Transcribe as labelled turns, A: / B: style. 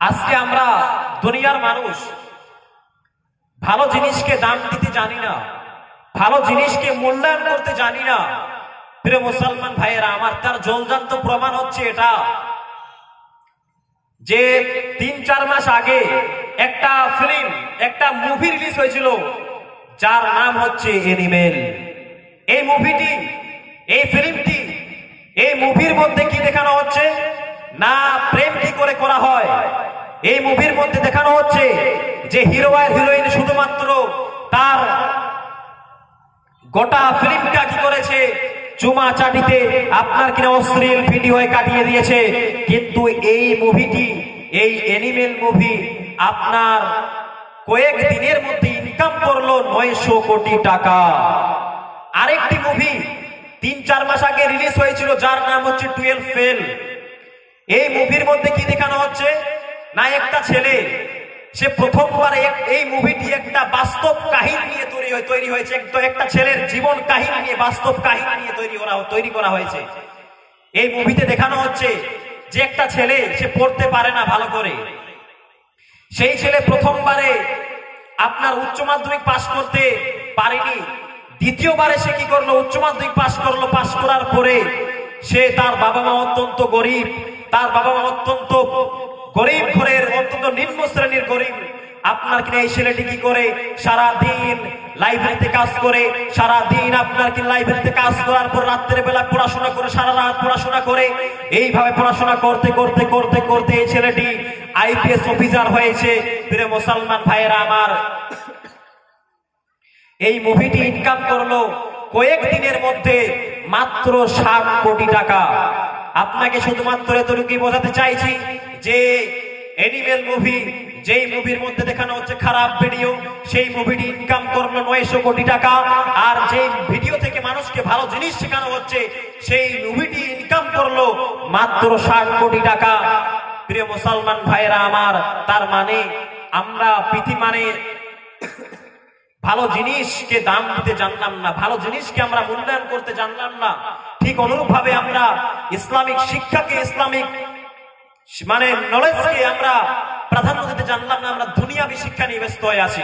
A: আজকে আমরা দুনিয়ার মানুষ ভালো জিনিসকে দাম দিতে জানি না, ভালো জিনিসকে মূল্যায়ন করতে জানি না। প্রিয় মুসলমান ভাইয়েরা আমার, তার জলজান্ত প্রমাণ হচ্ছে এটা যে ৩-৪ মাস আগে একটা ফিল্ম, একটা মুভি রিলিজ হয়েছিল যার নাম হচ্ছে এনিমেল। এই মুভিটি, এই ফিল্মটি, এই মুভির মধ্যে কি দেখানো হচ্ছে না, প্রেম কি করে করা হয়। এই মুভির মধ্যে দেখানো হচ্ছে যে হিরো আর হিরোইন শুধুমাত্র তার গোটা ফিল্মটা কি করেছে, চুমা চাটিতে আপনার কিনা অশ্লীল ভিডিও কাটিয়ে দিয়েছে। কিন্তু এই মুভিটি, এই এনিমেল মুভি আপনার কয়েক দিনের মধ্যে ইনকাম করলো ৯০০ কোটি টাকা। আরেকটি মুভি ৩-৪ মাস আগে রিলিজ হয়েছিল যার নাম হচ্ছে 12 ফেল। এই মুভির মধ্যে কি দেখানো হচ্ছে না, একটা ছেলে, সে প্রথমবারে, এই মুভিটি একটা বাস্তব কাহিনী নিয়ে তৈরি হয়েছে, একটা ছেলের জীবন কাহিনী নিয়ে, বাস্তব কাহিনী নিয়ে তৈরি করা হয়েছে। এই মুভিতে দেখানো হচ্ছে যে একটা ছেলে, সে পড়তে পারে না ভালো করে। সেই ছেলে প্রথমবারে আপনার উচ্চ মাধ্যমিক পাশ করতে পারেনি, দ্বিতীয়বারে সে কি করলো, উচ্চ মাধ্যমিক পাশ করলো। পাশ করার পরে সে, তার বাবা মা অত্যন্ত গরিব, তার বাবা মা অত্যন্ত গরিব ঘরের, অত্যন্ত নিম্ন শ্রেণীর গরিব। আপনার কিনা এই ছেলেটি কি করে, সারাদিন লাইব্রেরিতে কাজ করে, সারাদিন আপনার কি লাইব্রেরিতে কাজ করার পর রাত্রের বেলা পড়াশোনা করে, সারা রাত পড়াশোনা করে। এইভাবে পড়াশোনা করতে করতে করতে করতে এই ছেলেটি আইপিএস অফিসার হয়েছে। প্রিয় মুসলমান ভাইয়েরা আমার, এই মুভিটি ইনকাম করলো কয়েক দিনের মধ্যে মাত্র 60 কোটি টাকা। আপনাকে শুধুমাত্র এতটুকুই বোঝাতে চাইছি যে এনিমেল মুভি, যেই মুভির মধ্যে দেখানো হচ্ছে খারাপ ভিডিও, সেই মুভিটি ইনকাম করলো ৯০০ কোটি টাকা। আর যেই ভিডিও থেকে মানুষকে ভালো জিনিস শেখানো হচ্ছে, সেই মুভিটি ইনকাম করলো মাত্র 60 কোটি টাকা। প্রিয় মুসলমান ভাইয়েরা আমার, তার মানে আমরা ভালো জিনিসকে দাম দিতে জানলাম না, ভালো জিনিসকে আমরা মূল্যায়ন করতে জানলাম না। ঠিক অনুরূপ ভাবে আমরা ইসলামিক শিক্ষাকে, ইসলামিক নলেজকে আমরা প্রাধান্য দিতে জানলাম না। আমরা দুনিয়াবী শিক্ষা নিয়ে ব্যস্ত হয়ে আছি।